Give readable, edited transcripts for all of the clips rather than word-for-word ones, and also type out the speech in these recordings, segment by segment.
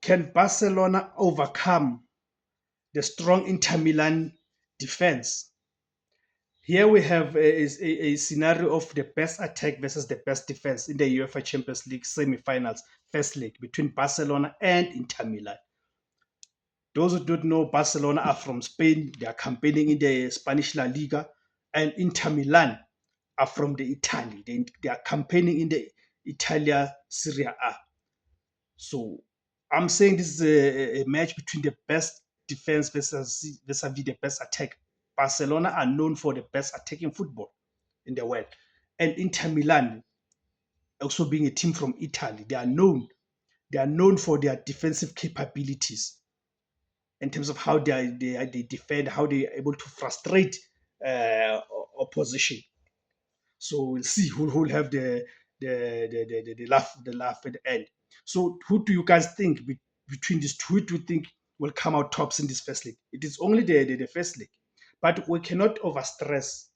Can Barcelona overcome the strong Inter Milan defense? Here we have a scenario of the best attack versus the best defense in the UEFA Champions League semi-finals, first leg between Barcelona and Inter Milan. Those who don't know, Barcelona are from Spain. They are campaigning in the Spanish La Liga, and Inter Milan are from the Italy. They are campaigning in the Italia Serie A. So I'm saying this is a match between the best defense versus the best attack. Barcelona are known for the best attacking football in the world, and Inter Milan, also being a team from Italy, they are known for their defensive capabilities in terms of how they defend, how they are able to frustrate opposition. So we'll see who will have the laugh at the end. So who do you guys think between these two? Who do you think will come out tops in this first league? It is only the first league, but we cannot overstress.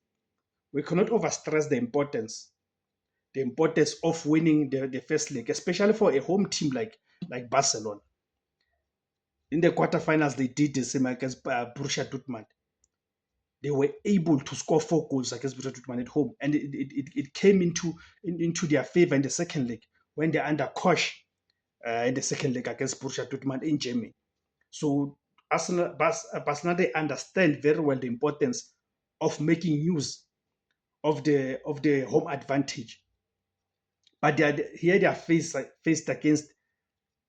We cannot overstress the importance of winning the first league, especially for a home team like Barcelona. In the quarterfinals, they did the same against Borussia Dortmund. They were able to score 4 goals against Borussia Dortmund at home, and it came into their favor in the second leg when they're under Koch in the second leg against Borussia Dortmund in Germany. So Barcelona, they understand very well the importance of making use of the home advantage. But here they are faced against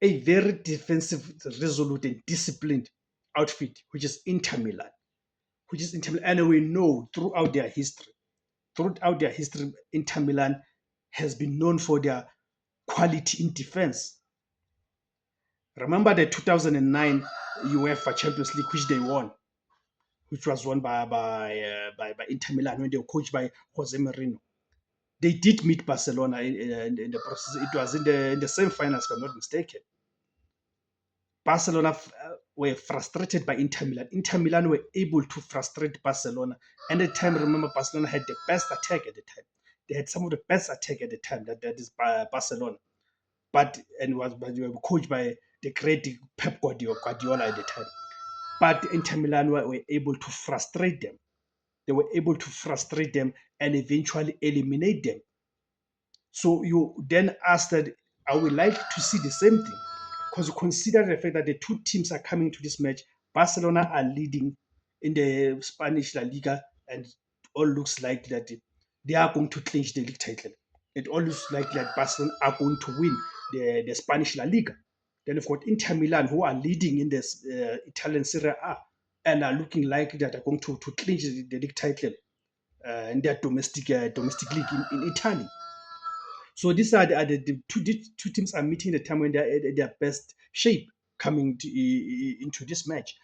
a very defensive, resolute, and disciplined outfit, which is Inter Milan, and we know throughout their history, Inter Milan has been known for their quality in defense. Remember the 2009 UEFA Champions League, which they won, which was won by Inter Milan when they were coached by Jose Mourinho. They did meet Barcelona in the process. It was in the same finals, if I'm not mistaken. Barcelona were frustrated by Inter Milan. Inter Milan were able to frustrate Barcelona. And at the time, remember, Barcelona had the best attack at the time. They had some of the best attack at the time. That is Barcelona. But they were coached by the great Pep Guardiola at the time. But Inter Milan were able to frustrate them. They were able to frustrate them and eventually eliminate them. So you then ask that, I would like to see the same thing, because you consider the fact that the two teams are coming to this match. Barcelona are leading in the Spanish La Liga, and it all looks like that they are going to clinch the league title. It all looks like that Barcelona are going to win the Spanish La Liga. Then you've got Inter Milan, who are leading in this Italian Serie A and are looking like that are going to clinch the league title in their domestic league in Italy. So these are the two teams are meeting the time when they're at their best shape coming into this match.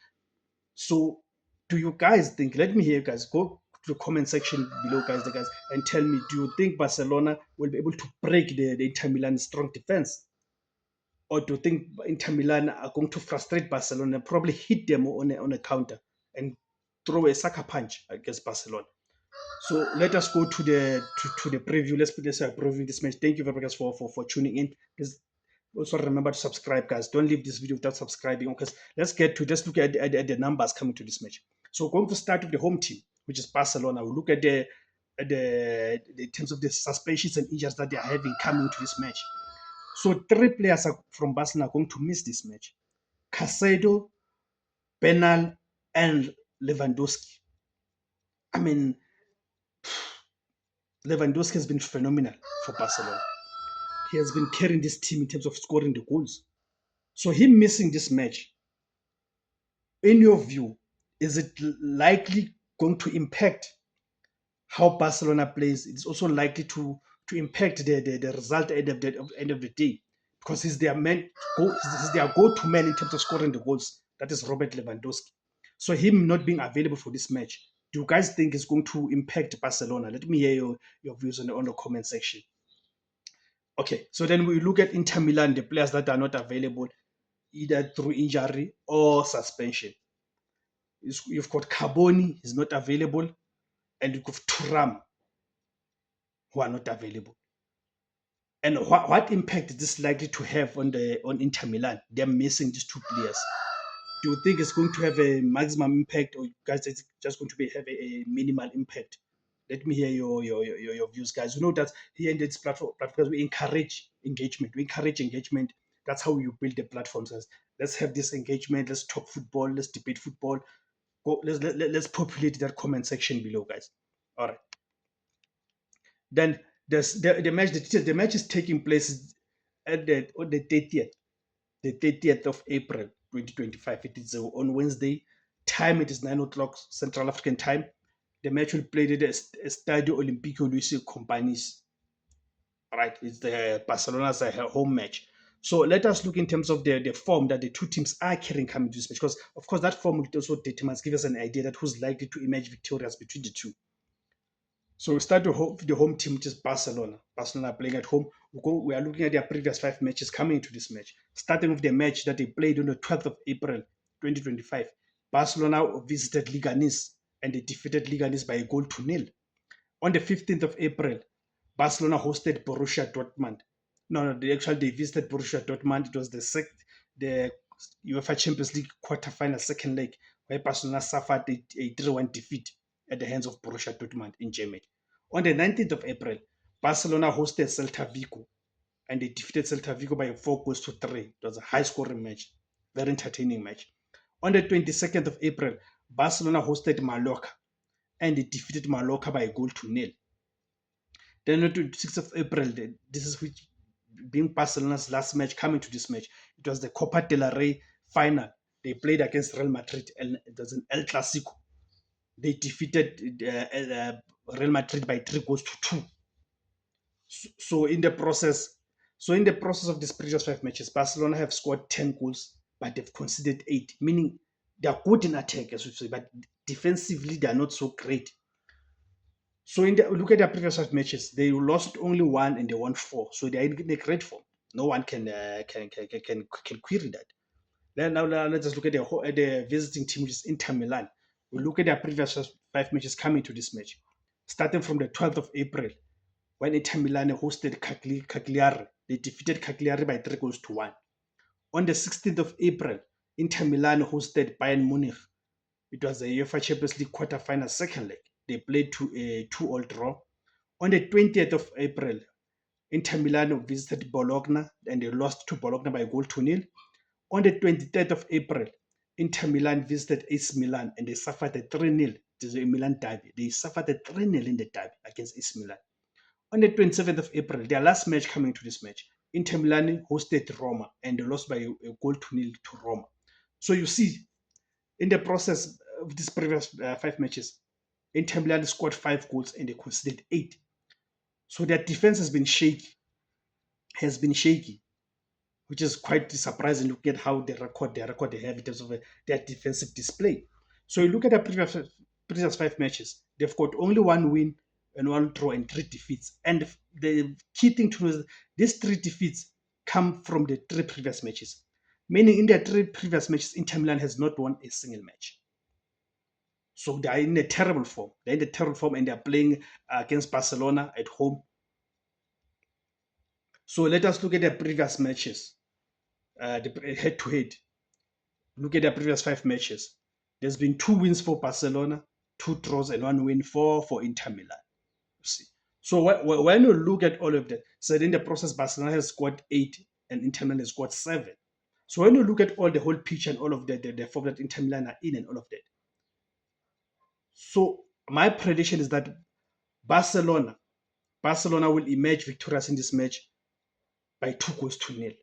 So do you guys think? Let me hear you guys. Go to the comment section below, guys, and tell me: do you think Barcelona will be able to break the Inter Milan strong defense, or do you think Inter Milan are going to frustrate Barcelona, probably hit them on a counter and throw a sucker punch against Barcelona? So let us go to the preview. Let's put this preview this match. Thank you very much for tuning in. Please also remember to subscribe, guys. Don't leave this video without subscribing, because let's look at the numbers coming to this match. So we're going to start with the home team, which is Barcelona. We'll look at the in terms of the suspensions and injuries that they are having coming to this match. So 3 players from Barcelona are going to miss this match: Casado, Bernal, and Lewandowski. I mean, Lewandowski has been phenomenal for Barcelona. He has been carrying this team in terms of scoring the goals. So him missing this match, in your view, is it likely going to impact how Barcelona plays? It's also likely to impact the result at the end of the day, because he's their he's their go-to man in terms of scoring the goals. That is Robert Lewandowski. So him not being available for this match, do you guys think is going to impact Barcelona? Let me hear your views on the comment section. Okay, so then we look at Inter Milan, the players that are not available either through injury or suspension. You've got Carboni, he's not available, and you've got Thuram, who are not available. And what impact is this likely to have on Inter Milan? They're missing these two players. Do you think it's going to have a maximum impact, or you guys it's just going to have a minimal impact? Let me hear your views, guys. You know that here in this platform, we encourage engagement. We encourage engagement. That's how you build the platforms. Guys. Let's have this engagement. Let's talk football. Let's debate football. Let's populate that comment section below, guys. All right. Then the match is taking place on the 30th of April 2025. It is on Wednesday. Time it is 9 o'clock Central African time. The match will play at the Estadio Olímpico Luis Companys. Right, it's the Barcelona's home match. So let us look in terms of the form that the two teams are carrying coming to this match, because of course that form will also give us an idea that who's likely to emerge victorious between the two. So we start with the home team, which is Barcelona. Barcelona playing at home. We are looking at their previous 5 matches coming into this match. Starting with the match that they played on the 12th of April 2025. Barcelona visited Leganés and they defeated Leganés by a goal to nil. On the 15th of April, Barcelona hosted Borussia Dortmund. They visited Borussia Dortmund. It was the UEFA Champions League quarterfinal second leg, where Barcelona suffered a 3-1 defeat at the hands of Borussia Dortmund in Germany. On the 19th of April, Barcelona hosted Celta Vigo and they defeated Celta Vigo by 4-3. It was a high-scoring match, very entertaining match. On the 22nd of April, Barcelona hosted Mallorca and they defeated Mallorca by a goal to nil. Then on the 26th of April, this is which being Barcelona's last match coming to this match. It was the Copa del Rey final. They played against Real Madrid, and it was an El Clasico. They defeated Real Madrid by 3-2. So in the process of these previous 5 matches, Barcelona have scored 10 goals, but they've conceded 8, meaning they are good in attack, as we say, but defensively they are not so great. So look at their previous 5 matches, they lost only 1 and they won 4. So they are in a great form. No one can query that. Then now let's just look at the visiting team, which is Inter Milan. We look at their previous 5 matches coming to this match, starting from the 12th of April, when Inter Milan hosted Cagliari. They defeated Cagliari by 3-1. On the 16th of April, Inter Milan hosted Bayern Munich. It was a UEFA Champions League quarterfinal second leg. They played to a 2-2 draw. On the 20th of April, Inter Milan visited Bologna and they lost to Bologna by a goal to nil. On the 23rd of April, Inter Milan visited AC Milan and they suffered a 3-0. It is a Milan derby. They suffered a 3-0 in the derby against AC Milan. On the 27th of April, their last match coming to this match, Inter Milan hosted Roma and they lost by a goal to nil to Roma. So you see, in the process of these previous 5 matches, Inter Milan scored 5 goals and they conceded 8. So their defense has been shaky, which is quite surprising. Look at how the record they have in terms of their defensive display. So you look at the previous 5 matches, they've got only 1 win and 1 draw and 3 defeats. And the key thing to know is these 3 defeats come from the 3 previous matches. Meaning in their 3 previous matches, Inter Milan has not won a single match. So they are in a terrible form. They're in a terrible form and they're playing against Barcelona at home. So let us look at their previous matches, the head-to-head. Look at their previous 5 matches. There's been 2 wins for Barcelona, 2 draws and 1 win for Inter Milan. You see. So when you look at all of that, so in the process, Barcelona has scored 8 and Inter Milan has scored 7. So when you look at all the whole picture and all of that, the form that Inter Milan are in and all of that. So my prediction is that Barcelona will emerge victorious in this match by 2-0.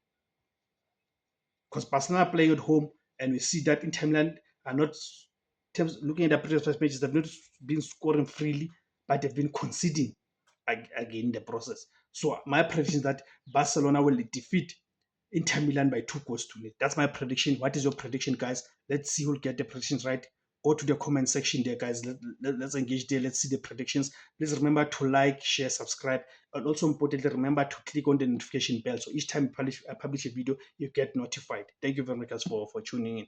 Because Barcelona are playing at home, and we see that Inter Milan are not, looking at the previous 5 matches, they've not been scoring freely, but they've been conceding again in the process. So my prediction is that Barcelona will defeat Inter Milan by 2-0. That's my prediction. What is your prediction, guys? Let's see who'll get the predictions right. Go to the comment section there, guys. Let's engage there. Let's see the predictions. Please remember to like, share, subscribe, and also importantly, remember to click on the notification bell so each time I publish a video, you get notified. Thank you very much, guys, for tuning in.